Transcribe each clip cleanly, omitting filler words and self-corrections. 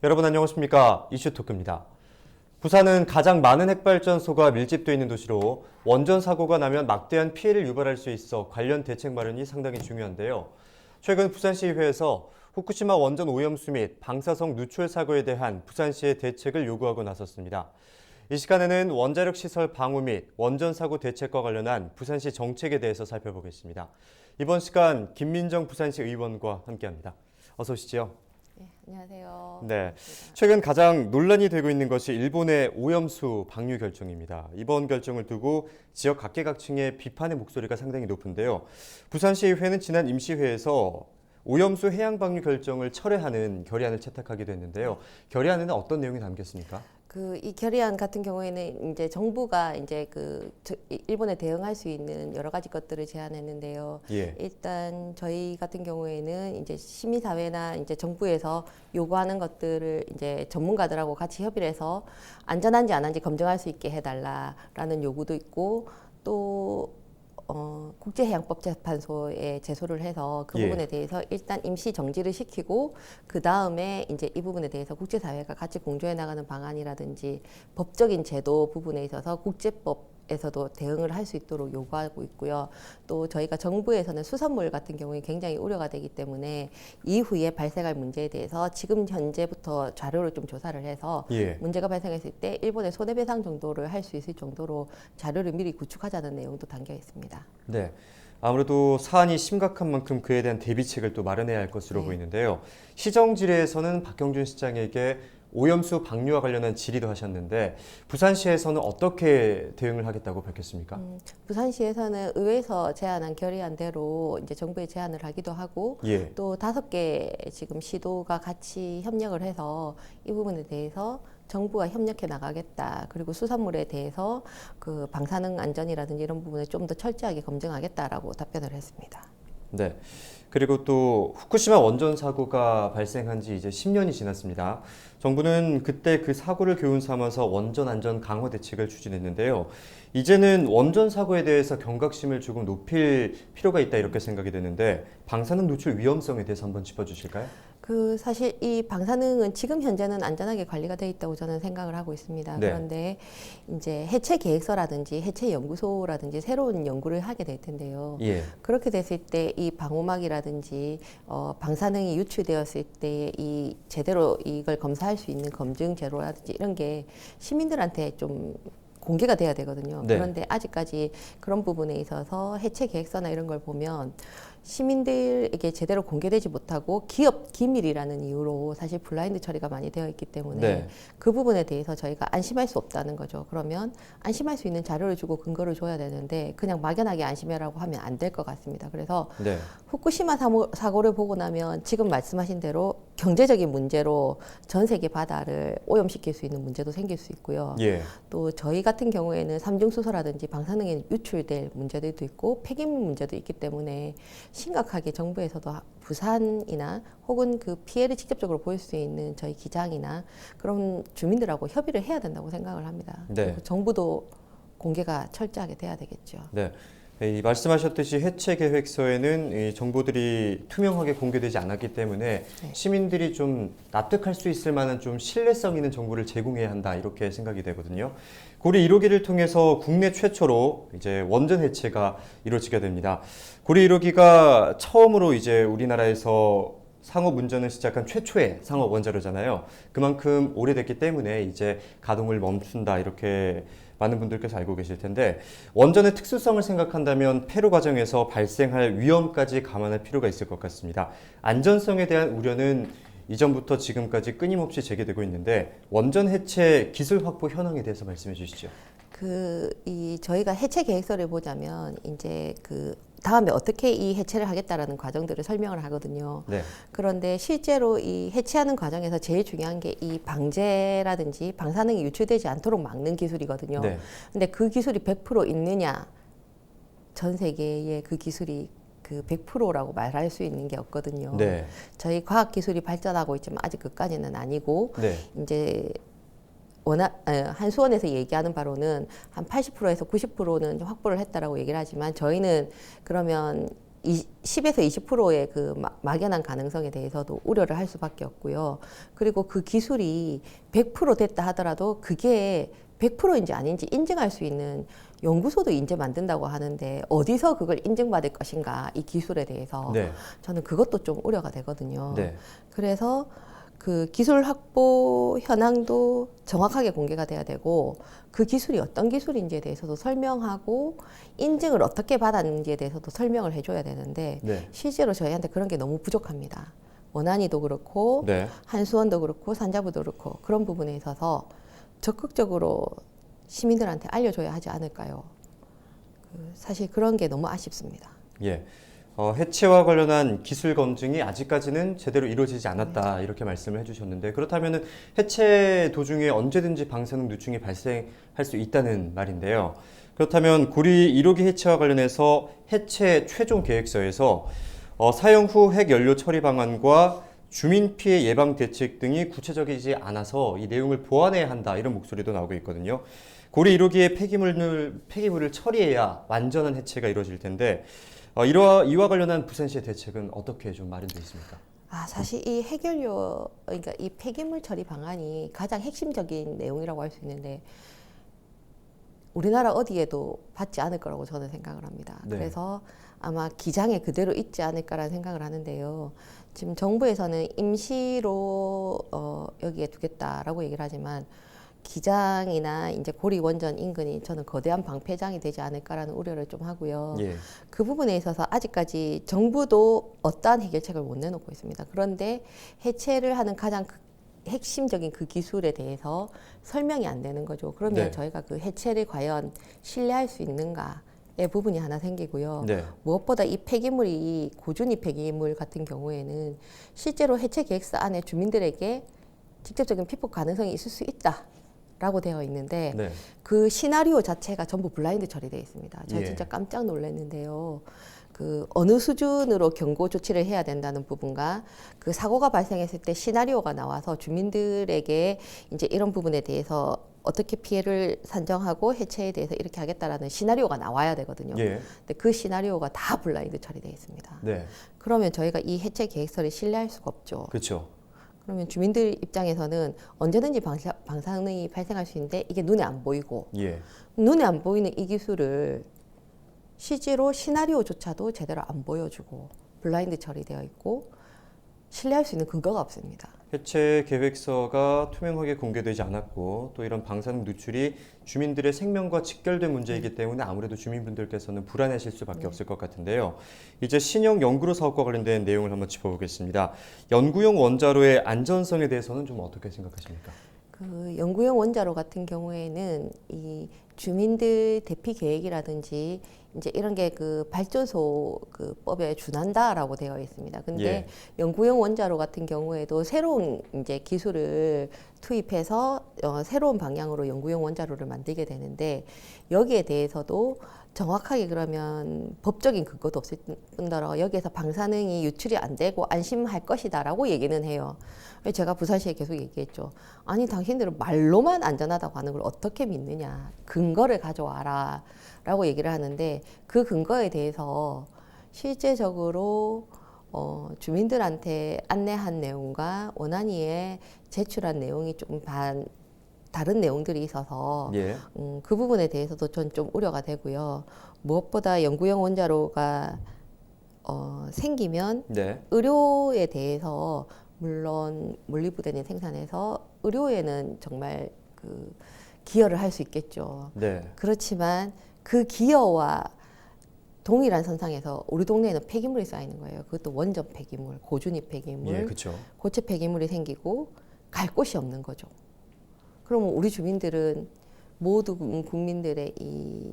여러분 안녕하십니까? 이슈토크입니다. 부산은 가장 많은 핵발전소가 밀집되어 있는 도시로 원전 사고가 나면 막대한 피해를 유발할 수 있어 관련 대책 마련이 상당히 중요한데요. 최근 부산시의회에서 후쿠시마 원전 오염수 및 방사성 누출 사고에 대한 부산시의 대책을 요구하고 나섰습니다. 이 시간에는 원자력 시설 방호 및 원전 사고 대책과 관련한 부산시 정책에 대해서 살펴보겠습니다. 이번 시간 김민정 부산시 의원과 함께합니다. 어서 오시죠. 네, 안녕하세요. 네, 반갑습니다. 최근 가장 논란이 되고 있는 것이 일본의 오염수 방류 결정입니다. 이번 결정을 두고 지역 각계각층의 비판의 목소리가 상당히 높은데요. 부산시의회는 지난 임시회에서 오염수 해양 방류 결정을 철회하는 결의안을 채택하기도 했는데요. 결의안에는 어떤 내용이 담겼습니까? 이 결의안 같은 경우에는 이제 정부가 이제 일본에 대응할 수 있는 여러 가지 것들을 제안했는데요. 예. 일단 저희 같은 경우에는 이제 시민사회나 이제 정부에서 요구하는 것들을 이제 전문가들하고 같이 협의를 해서 안전한지 안 한지 검증할 수 있게 해달라라는 요구도 있고 또 국제해양법재판소에 제소를 해서 그 예. 부분에 대해서 일단 임시 정지를 시키고 그 다음에 이제 이 부분에 대해서 국제사회가 같이 공조해 나가는 방안이라든지 법적인 제도 부분에 있어서 국제법에서도 대응을 할 수 있도록 요구하고 있고요. 또 저희가 정부에서는 수산물 같은 경우에 굉장히 우려가 되기 때문에 이후에 발생할 문제에 대해서 지금 현재부터 자료를 좀 조사를 해서 예. 문제가 발생했을 때 일본의 손해배상 정도를 할 수 있을 정도로 자료를 미리 구축하자는 내용도 담겨 있습니다. 네. 아무래도 사안이 심각한 만큼 그에 대한 대비책을 또 마련해야 할 것으로 네. 보이는데요. 시정질에서는 박경준 시장에게 오염수 방류와 관련한 질의도 하셨는데 부산시에서는 어떻게 대응을 하겠다고 밝혔습니까? 부산시에서는 의회에서 제안한 결의안대로 이제 정부에 제안을 하기도 하고 예. 또 5개 지금 시도가 같이 협력을 해서 이 부분에 대해서 정부가 협력해 나가겠다. 그리고 수산물에 대해서 그 방사능 안전이라든지 이런 부분을 좀 더 철저하게 검증하겠다라고 답변을 했습니다. 네. 그리고 또 후쿠시마 원전 사고가 발생한 지 이제 10년이 지났습니다. 정부는 그때 그 사고를 교훈 삼아서 원전 안전 강화 대책을 추진했는데요. 이제는 원전 사고에 대해서 경각심을 조금 높일 필요가 있다 이렇게 생각이 되는데 방사능 노출 위험성에 대해서 한번 짚어주실까요? 사실 이 방사능은 지금 현재는 안전하게 관리가 돼 있다고 저는 생각을 하고 있습니다. 네. 그런데 이제 해체 계획서라든지 해체 연구소라든지 새로운 연구를 하게 될 텐데요. 예. 그렇게 됐을 때 이 방호막이라든지 방사능이 유출되었을 때 이 제대로 이걸 검사할 수 있는 검증 제로라든지 이런 게 시민들한테 좀 공개가 돼야 되거든요. 네. 그런데 아직까지 그런 부분에 있어서 해체 계획서나 이런 걸 보면 시민들에게 제대로 공개되지 못하고 기업 기밀이라는 이유로 사실 블라인드 처리가 많이 되어 있기 때문에 네. 그 부분에 대해서 저희가 안심할 수 없다는 거죠. 그러면 안심할 수 있는 자료를 주고 근거를 줘야 되는데 그냥 막연하게 안심해라고 하면 안 될 것 같습니다. 그래서 네. 후쿠시마 사고를 보고 나면 지금 말씀하신 대로 경제적인 문제로 전 세계 바다를 오염시킬 수 있는 문제도 생길 수 있고요. 예. 또 저희 같은 경우에는 삼중수소라든지 방사능에 유출될 문제들도 있고 폐기물 문제도 있기 때문에 심각하게 정부에서도 부산이나 혹은 그 피해를 직접적으로 보일 수 있는 저희 기장이나 그런 주민들하고 협의를 해야 된다고 생각을 합니다. 네. 그리고 정부도 공개가 철저하게 돼야 되겠죠. 네. 이 말씀하셨듯이 해체 계획서에는 이 정보들이 투명하게 공개되지 않았기 때문에 네. 시민들이 좀 납득할 수 있을 만한 좀 신뢰성 있는 정보를 제공해야 한다 이렇게 생각이 되거든요. 고리 1호기를 통해서 국내 최초로 이제 원전 해체가 이루어지게 됩니다. 고리 1호기가 처음으로 이제 우리나라에서 상업 운전을 시작한 최초의 상업 원자로잖아요. 그만큼 오래됐기 때문에 이제 가동을 멈춘다 이렇게 많은 분들께서 알고 계실 텐데 원전의 특수성을 생각한다면 폐로 과정에서 발생할 위험까지 감안할 필요가 있을 것 같습니다. 안전성에 대한 우려는 이전부터 지금까지 끊임없이 제기되고 있는데 원전 해체 기술 확보 현황에 대해서 말씀해 주시죠. 저희가 해체 계획서를 보자면 이제 다음에 어떻게 이 해체를 하겠다라는 과정들을 설명을 하거든요. 네. 그런데 실제로 이 해체하는 과정에서 제일 중요한 게 이 방제라든지 방사능이 유출되지 않도록 막는 기술이거든요. 네. 근데 그 기술이 100% 있느냐? 전 세계에 그 기술이 100%라고 말할 수 있는 게 없거든요. 네. 저희 과학 기술이 발전하고 있지만 아직 그까지는 아니고 네. 이제 한수원에서 얘기하는 바로는 한 80%에서 90%는 확보를 했다라고 얘기를 하지만 저희는 그러면 10에서 20%의 그 막연한 가능성에 대해서도 우려를 할 수밖에 없고요. 그리고 그 기술이 100% 됐다 하더라도 그게 100%인지 아닌지 인증할 수 있는 연구소도 이제 만든다고 하는데 어디서 그걸 인증받을 것인가, 이 기술에 대해서. 네. 저는 그것도 좀 우려가 되거든요. 네. 그래서 그 기술 확보 현황도 정확하게 공개가 돼야 되고, 그 기술이 어떤 기술인지에 대해서도 설명하고 인증을 어떻게 받았는지에 대해서도 설명을 해줘야 되는데 네. 실제로 저희한테 그런 게 너무 부족합니다. 원안이도 그렇고 네. 한수원도 그렇고 산자부도 그렇고 그런 부분에 있어서 적극적으로 시민들한테 알려줘야 하지 않을까요? 사실 그런 게 너무 아쉽습니다. 예. 해체와 관련한 기술 검증이 아직까지는 제대로 이루어지지 않았다 이렇게 말씀을 해주셨는데, 그렇다면 해체 도중에 언제든지 방사능 누출이 발생할 수 있다는 말인데요. 그렇다면 구리 1호기 해체와 관련해서 해체 최종 계획서에서 사용 후 핵연료 처리 방안과 주민 피해 예방 대책 등이 구체적이지 않아서 이 내용을 보완해야 한다, 이런 목소리도 나오고 있거든요. 고리 1호기의 폐기물을 처리해야 완전한 해체가 이루어질 텐데, 이와 관련한 부산시의 대책은 어떻게 좀 마련되어 있습니까? 사실 이 핵연료, 그러니까 이 폐기물 처리 방안이 가장 핵심적인 내용이라고 할 수 있는데 우리나라 어디에도 받지 않을 거라고 저는 생각을 합니다. 네. 그래서 아마 기장에 그대로 있지 않을까라는 생각을 하는데요. 지금 정부에서는 임시로 여기에 두겠다라고 얘기를 하지만 기장이나 이제 고리 원전 인근이 저는 거대한 방패장이 되지 않을까라는 우려를 좀 하고요. 예. 그 부분에 있어서 아직까지 정부도 어떠한 해결책을 못 내놓고 있습니다. 그런데 해체를 하는 가장 핵심적인 그 기술에 대해서 설명이 안 되는 거죠. 그러면 네. 저희가 그 해체를 과연 신뢰할 수 있는가의 부분이 하나 생기고요. 네. 무엇보다 이 폐기물이 고준위 폐기물 같은 경우에는 실제로 해체 계획서 안에 주민들에게 직접적인 피폭 가능성이 있을 수 있다라고 되어 있는데 네. 그 시나리오 자체가 전부 블라인드 처리되어 있습니다. 제가 예. 진짜 깜짝 놀랐는데요. 그 어느 수준으로 경고 조치를 해야 된다는 부분과 그 사고가 발생했을 때 시나리오가 나와서 주민들에게 이제 이런 부분에 대해서 어떻게 피해를 산정하고 해체에 대해서 이렇게 하겠다라는 시나리오가 나와야 되거든요. 예. 근데 그 시나리오가 다 블라인드 처리되어 있습니다. 네. 그러면 저희가 이 해체 계획서를 신뢰할 수가 없죠. 그렇죠. 그러면 주민들 입장에서는 언제든지 방사능이 발생할 수 있는데 이게 눈에 안 보이고, 예. 눈에 안 보이는 이 기술을 실제로 시나리오조차도 제대로 안 보여주고 블라인드 처리되어 있고 신뢰할 수 있는 근거가 없습니다. 해체 계획서가 투명하게 공개되지 않았고, 또 이런 방사능 누출이 주민들의 생명과 직결된 문제이기 때문에 아무래도 주민분들께서는 불안해하실 수밖에 없을 것 같은데요. 이제 신형 연구로 사업과 관련된 내용을 한번 짚어보겠습니다. 연구용 원자로의 안전성에 대해서는 좀 어떻게 생각하십니까? 그 연구용 원자로 같은 경우에는 이 주민들 대피 계획이라든지 이제 이런 게 그 발전소 그 법에 준한다라고 되어 있습니다. 근데 예. 연구용 원자로 같은 경우에도 새로운 이제 기술을 투입해서 새로운 방향으로 연구용 원자로를 만들게 되는데 여기에 대해서도 정확하게 그러면 법적인 근거도 없을 뿐더러 여기에서 방사능이 유출이 안 되고 안심할 것이다라고 얘기는 해요. 제가 부산시에 계속 얘기했죠. 아니 당신들은 말로만 안전하다고 하는 걸 어떻게 믿느냐. 근거를 가져와라 라고 얘기를 하는데 그 근거에 대해서 실제적으로 주민들한테 안내한 내용과 원안위에 제출한 내용이 좀 다른 내용들이 있어서 예. 그 부분에 대해서도 전 좀 우려가 되고요. 무엇보다 연구용 원자로가 생기면 네. 의료에 대해서 물론 물리부대는 생산해서 의료에는 정말 그 기여를 할 수 있겠죠. 네. 그렇지만 그 기여와 동일한 선상에서 우리 동네에는 폐기물이 쌓이는 거예요. 그것도 원전 폐기물, 고준위 폐기물, 예, 그렇죠. 고체 폐기물이 생기고 갈 곳이 없는 거죠. 그러면 우리 주민들은 모두 국민들의 이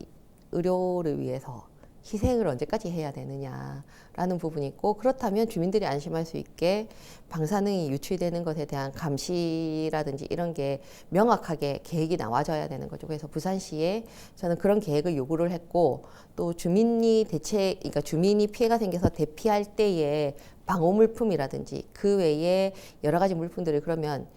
의료를 위해서 희생을 언제까지 해야 되느냐라는 부분이 있고, 그렇다면 주민들이 안심할 수 있게 방사능이 유출되는 것에 대한 감시라든지 이런 게 명확하게 계획이 나와져야 되는 거죠. 그래서 부산시에 저는 그런 계획을 요구를 했고, 또 그러니까 주민이 피해가 생겨서 대피할 때에 방호 물품이라든지 그 외에 여러 가지 물품들을 그러면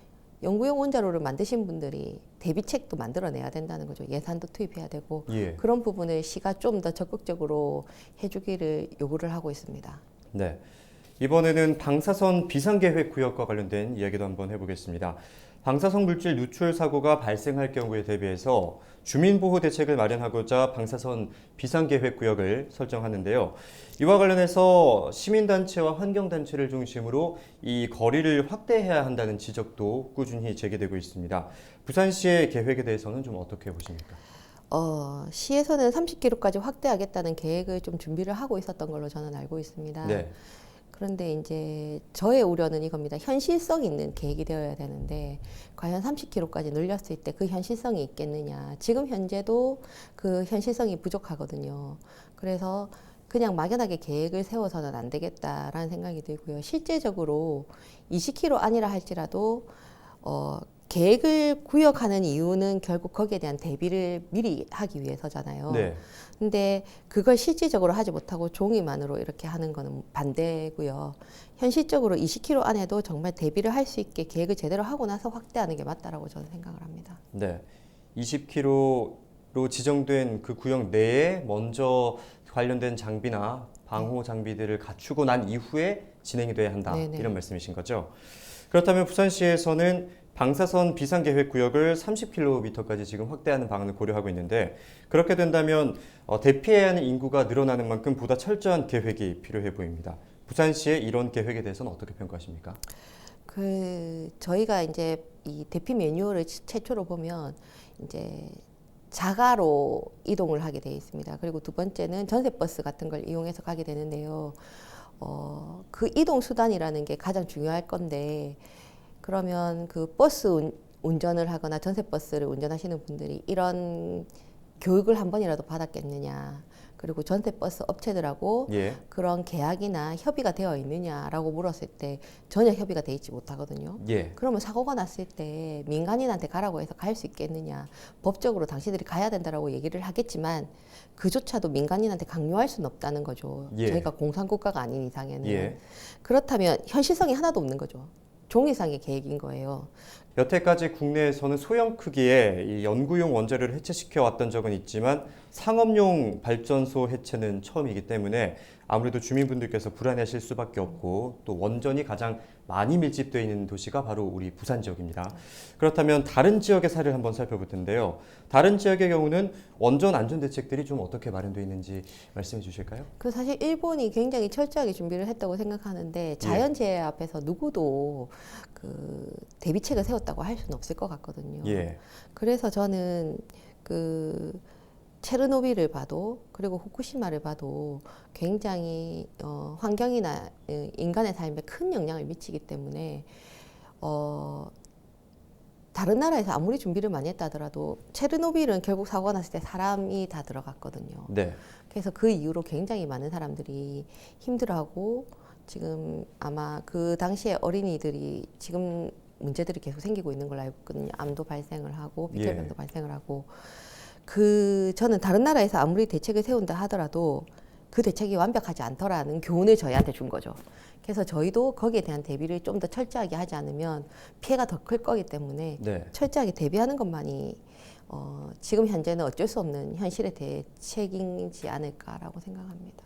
연구용 원자로를 만드신 분들이 대비책도 만들어내야 된다는 거죠. 예산도 투입해야 되고 예. 그런 부분을 시가 좀 더 적극적으로 해주기를 요구를 하고 있습니다. 네. 이번에는 방사선 비상계획 구역과 관련된 이야기도 한번 해보겠습니다. 방사성 물질 누출 사고가 발생할 경우에 대비해서 주민보호 대책을 마련하고자 방사선 비상계획 구역을 설정하는데요. 이와 관련해서 시민단체와 환경단체를 중심으로 이 거리를 확대해야 한다는 지적도 꾸준히 제기되고 있습니다. 부산시의 계획에 대해서는 좀 어떻게 보십니까? 시에서는 30km까지 확대하겠다는 계획을 좀 준비를 하고 있었던 걸로 저는 알고 있습니다. 네. 그런데 이제 저의 우려는 이겁니다. 현실성 있는 계획이 되어야 되는데 과연 30km까지 늘렸을 때 그 현실성이 있겠느냐. 지금 현재도 그 현실성이 부족하거든요. 그래서 그냥 막연하게 계획을 세워서는 안 되겠다라는 생각이 들고요. 실제적으로 20km 아니라 할지라도 계획을 구역하는 이유는 결국 거기에 대한 대비를 미리 하기 위해서잖아요. 네. 근데 그걸 실질적으로 하지 못하고 종이만으로 이렇게 하는 거는 반대고요. 현실적으로 20km 안에도 정말 대비를 할 수 있게 계획을 제대로 하고 나서 확대하는 게 맞다라고 저는 생각을 합니다. 네. 20km로 지정된 그 구역 내에 먼저 관련된 장비나 방호 장비들을 갖추고 난 이후에 진행이 돼야 한다. 네네. 이런 말씀이신 거죠. 그렇다면 부산시에서는 방사선 비상계획 구역을 30km까지 지금 확대하는 방안을 고려하고 있는데 그렇게 된다면 대피해야 하는 인구가 늘어나는 만큼 보다 철저한 계획이 필요해 보입니다. 부산시의 이런 계획에 대해서는 어떻게 평가하십니까? 저희가 이제 이 대피 매뉴얼을 최초로 보면 이제 자가로 이동을 하게 되어 있습니다. 그리고 두 번째는 전세버스 같은 걸 이용해서 가게 되는데요. 그 이동 수단이라는 게 가장 중요할 건데 그러면 그 버스 운전을 하거나 전세버스를 운전하시는 분들이 이런 교육을 한 번이라도 받았겠느냐. 그리고 전세버스 업체들하고 예. 그런 계약이나 협의가 되어 있느냐라고 물었을 때 전혀 협의가 돼 있지 못하거든요. 예. 그러면 사고가 났을 때 민간인한테 가라고 해서 갈 수 있겠느냐. 법적으로 당신들이 가야 된다라고 얘기를 하겠지만 그조차도 민간인한테 강요할 수는 없다는 거죠. 예. 저희가 공산국가가 아닌 이상에는. 예. 그렇다면 현실성이 하나도 없는 거죠. 종이상의 계획인 거예요. 여태까지 국내에서는 소형 크기의 이 연구용 원자로를 해체시켜 왔던 적은 있지만 상업용 발전소 해체는 처음이기 때문에 아무래도 주민분들께서 불안해하실 수밖에 없고 또 원전이 가장 많이 밀집되어 있는 도시가 바로 우리 부산 지역입니다. 그렇다면 다른 지역의 사례를 한번 살펴볼 텐데요. 다른 지역의 경우는 원전 안전 대책들이 좀 어떻게 마련되어 있는지 말씀해 주실까요? 그 사실 일본이 굉장히 철저하게 준비를 했다고 생각하는데 자연재해 앞에서 누구도 그 대비책을 세웠다고 할 수는 없을 것 같거든요. 예. 그래서 저는 그 체르노빌을 봐도 그리고 후쿠시마를 봐도 굉장히 환경이나 인간의 삶에 큰 영향을 미치기 때문에 다른 나라에서 아무리 준비를 많이 했다 하더라도 체르노빌은 결국 사고가 났을 때 사람이 다 들어갔거든요. 네. 그래서 그 이후로 굉장히 많은 사람들이 힘들어하고 지금 아마 그 당시에 어린이들이 지금 문제들이 계속 생기고 있는 걸로 알고 있거든요. 암도 발생을 하고 비결병도 발생을 하고 저는 다른 나라에서 아무리 대책을 세운다 하더라도 그 대책이 완벽하지 않더라는 교훈을 저희한테 준 거죠. 그래서 저희도 거기에 대한 대비를 좀 더 철저하게 하지 않으면 피해가 더 클 거기 때문에 네. 철저하게 대비하는 것만이 지금 현재는 어쩔 수 없는 현실의 대책이지 않을까라고 생각합니다.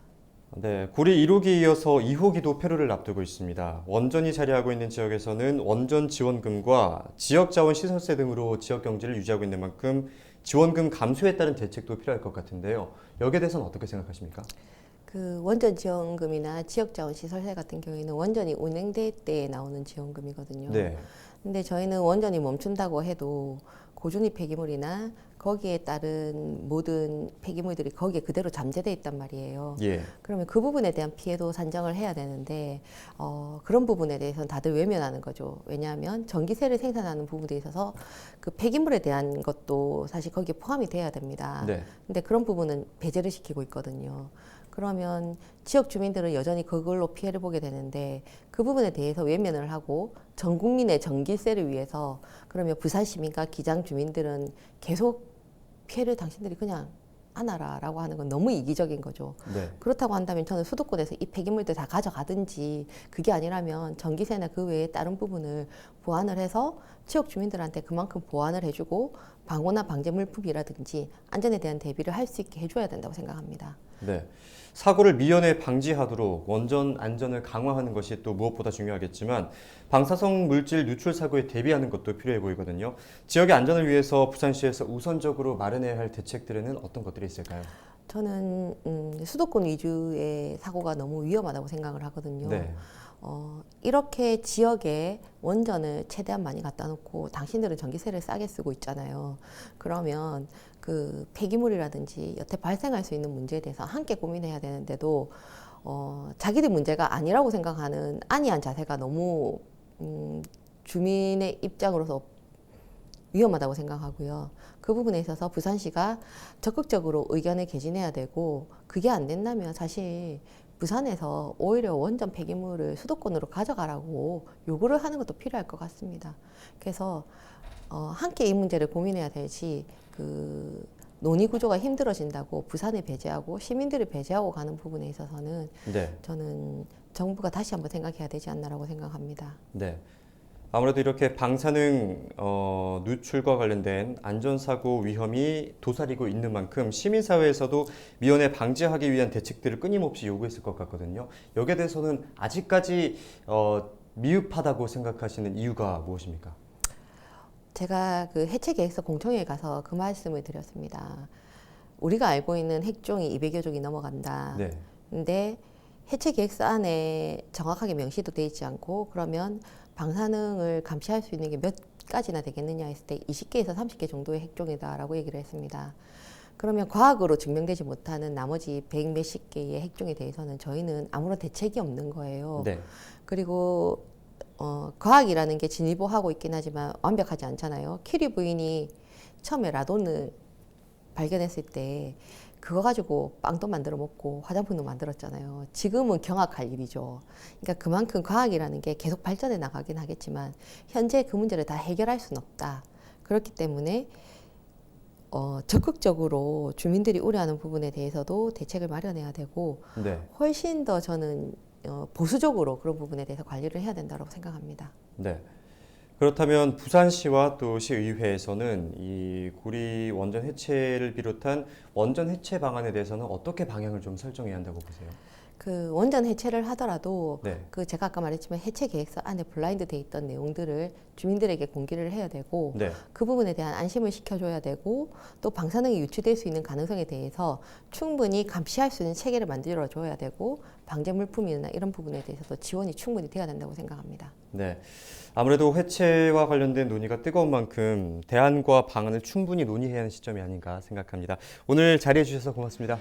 네, 고리 1호기 이어서 2호기도 폐로를 앞두고 있습니다. 원전이 자리하고 있는 지역에서는 원전 지원금과 지역자원시설세 등으로 지역 경제를 유지하고 있는 만큼 지원금 감소에 따른 대책도 필요할 것 같은데요. 여기에 대해서는 어떻게 생각하십니까? 그 원전 지원금이나 지역자원시설세 같은 경우에는 원전이 운행될 때 나오는 지원금이거든요. 네. 근데 저희는 원전이 멈춘다고 해도 고준위 폐기물이나 거기에 따른 모든 폐기물들이 거기에 그대로 잠재돼 있단 말이에요. 예. 그러면 그 부분에 대한 피해도 산정을 해야 되는데 그런 부분에 대해서는 다들 외면하는 거죠. 왜냐하면 전기세를 생산하는 부분에 있어서 그 폐기물에 대한 것도 사실 거기에 포함이 돼야 됩니다. 네. 근데 그런 부분은 배제를 시키고 있거든요. 그러면 지역 주민들은 여전히 그걸로 피해를 보게 되는데 그 부분에 대해서 외면을 하고 전 국민의 전기세를 위해서 그러면 부산 시민과 기장 주민들은 계속 피해를 당신들이 그냥 않아라라고 하는 건 너무 이기적인 거죠. 네. 그렇다고 한다면 저는 수도권에서 이 폐기물들 다 가져가든지, 그게 아니라면 전기세나 그 외에 다른 부분을 보완을 해서 지역 주민들한테 그만큼 보완을 해주고 방호나 방제 물품이라든지 안전에 대한 대비를 할 수 있게 해줘야 된다고 생각합니다. 네. 사고를 미연에 방지하도록 원전 안전을 강화하는 것이 또 무엇보다 중요하겠지만 방사성 물질 누출 사고에 대비하는 것도 필요해 보이거든요. 지역의 안전을 위해서 부산시에서 우선적으로 마련해야 할 대책들에는 어떤 것들이 있을까요? 저는 수도권 위주의 사고가 너무 위험하다고 생각을 하거든요. 네. 이렇게 지역에 원전을 최대한 많이 갖다 놓고 당신들은 전기세를 싸게 쓰고 있잖아요. 그러면 그 폐기물이라든지 여태 발생할 수 있는 문제에 대해서 함께 고민해야 되는데도 자기들 문제가 아니라고 생각하는 안이한 자세가 너무 주민의 입장으로서 위험하다고 생각하고요. 그 부분에 있어서 부산시가 적극적으로 의견을 개진해야 되고, 그게 안 된다면 사실 부산에서 오히려 원전 폐기물을 수도권으로 가져가라고 요구를 하는 것도 필요할 것 같습니다. 그래서 함께 이 문제를 고민해야 되지, 그 논의 구조가 힘들어진다고 부산을 배제하고 시민들을 배제하고 가는 부분에 있어서는 네. 저는 정부가 다시 한번 생각해야 되지 않나라고 생각합니다. 네. 아무래도 이렇게 방사능 누출과 관련된 안전사고 위험이 도사리고 있는 만큼 시민사회에서도 미연에 방지하기 위한 대책들을 끊임없이 요구했을 것 같거든요. 여기에 대해서는 아직까지 미흡하다고 생각하시는 이유가 무엇입니까? 제가 그 해체 계획서 공청회에 가서 그 말씀을 드렸습니다. 우리가 알고 있는 핵종이 200여 종이 넘어간다. 네. 근데 해체 계획서 안에 정확하게 명시도 돼 있지 않고, 그러면 방사능을 감시할 수 있는 게 몇 가지나 되겠느냐 했을 때 20개에서 30개 정도의 핵종이다라고 얘기를 했습니다. 그러면 과학으로 증명되지 못하는 나머지 100 몇십 개의 핵종에 대해서는 저희는 아무런 대책이 없는 거예요. 네. 그리고 과학이라는 게 진일보하고 있긴 하지만 완벽하지 않잖아요. 큐리 부인이 처음에 라돈을 발견했을 때 그거 가지고 빵도 만들어 먹고 화장품도 만들었잖아요. 지금은 경악할 일이죠. 그러니까 그만큼 과학이라는 게 계속 발전해 나가긴 하겠지만 현재 그 문제를 다 해결할 수는 없다. 그렇기 때문에 적극적으로 주민들이 우려하는 부분에 대해서도 대책을 마련해야 되고, 네. 훨씬 더 저는 보수적으로 그런 부분에 대해서 관리를 해야 된다고 생각합니다. 네. 그렇다면 부산시와 또 시의회에서는 이 구리 원전 해체를 비롯한 원전 해체 방안에 대해서는 어떻게 방향을 좀 설정해야 한다고 보세요? 그 원전 해체를 하더라도 네. 그 제가 아까 말했지만 해체 계획서 안에 블라인드 돼 있던 내용들을 주민들에게 공개를 해야 되고, 네. 그 부분에 대한 안심을 시켜줘야 되고, 또 방사능이 유출될 수 있는 가능성에 대해서 충분히 감시할 수 있는 체계를 만들어줘야 되고, 방제 물품이나 이런 부분에 대해서도 지원이 충분히 돼야 된다고 생각합니다. 네. 아무래도 해체와 관련된 논의가 뜨거운 만큼 대안과 방안을 충분히 논의해야 하는 시점이 아닌가 생각합니다. 오늘 자리해 주셔서 고맙습니다.